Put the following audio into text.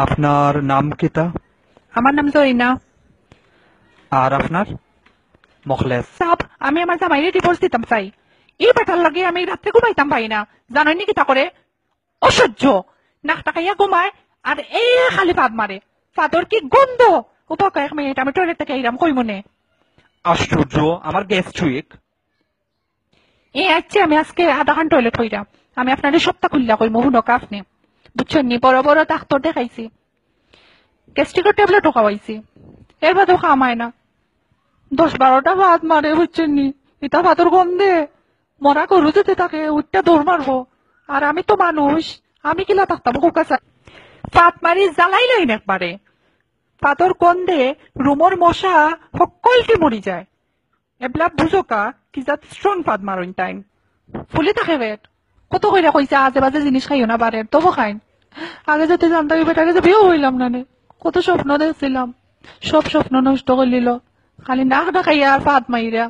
আপনার নাম কিতা? আমার নাম জরিনা। আর আপনার? মখলেস। সাব, আমি আমার জামাইরে ডিভোর্স দিতাম চাই। এই বেটার লাগে আমি রাত্রে ঘুমাইতাম পাই না। জানোই নি কিতা করে? অসহ্য। নাকটা খাইয়া ঘুমায় আর এই খালি পাদ মারে। ফাদর কি গন্ধ। উপাক 1 মিনিট, আমি টয়লেট থেকে আইরাম কই মনে। আশ্চর্য, আমার গ্যাস্ট্রিক। আচ্ছা, আমি আজকে আধা ঘন্টা টয়লেট হইরাম। আমি আপনার সপ্তাহ খুললা কই মহুনকা আপনি বুঝছেন নি? বড় বড় ডাক্তার দেখাইছি, গ্যাস্ট্রিকের ট্যাবলেটও খাওয়াইছি, এর বাদেও খামায় না। 10-12টা ভাত মারে বুঝছেন নি? এটা ভাতর গন্ধে মরা গরু যেতে থাকে উঠটা দৌড় মারবো। আর আমি তো মানুষ, আমি কিলা থাকতাম কুকাশা পাত মারি জ্বালাই লাইন একবারে। পাতর গন্ধে রুমর মশা সকলকে মরি যায়। এবলা বুঝোকা কি যাত স্ট্রং পাত মারইন টাইম ফুলে থাকে পেট। কত কইরা কইছে আজে বাজে জিনিস খাইও না বারের, তবু খাইন। আগে যেতে জানতাম বেটাকে যে বিয়েও হইলাম না নে। কত স্বপ্ন দেখছিলাম, সব স্বপ্ন নষ্ট করে নিল খালি নাক ডাকাইয়া আর পাত মাইরা।